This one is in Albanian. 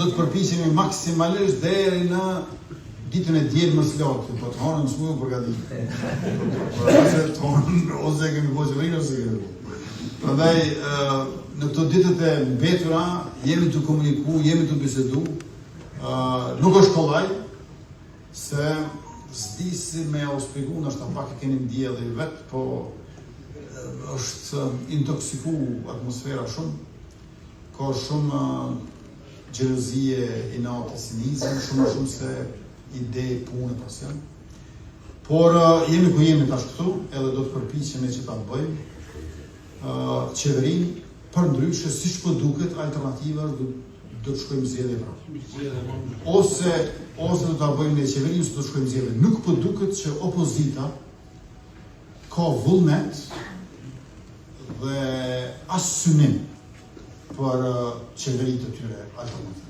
do të përpiqemi maksimalisht deri në ditën e dielmës lotë, po të honën smuju përgatitur. Ose kemi po qeverin ose kemi po. Prandaj në këto ditët e mbetura jemi të komuniku, jemi të bisedu. Nuk është kollaj se s'di si me u shpjegu, ndoshta pak e keni ndjellë vet, po është intoksiku atmosfera shumë, ka shumë gjelozie, inate, sinizëm, shumë se ide, punë, pasion. Por jemi ku jemi tash këtu, edhe do të përpiqemi që ta bëjmë. Qeverinë përndryshe, siç po duket, alternativa do të shkojmë zgjedhje prapë. Ose do ta bëjmë në qeveri, ose do të shkojmë zgjedhje. Nuk po duket që opozita ka vullnet dhe as synim për qeveri të tyre alternative.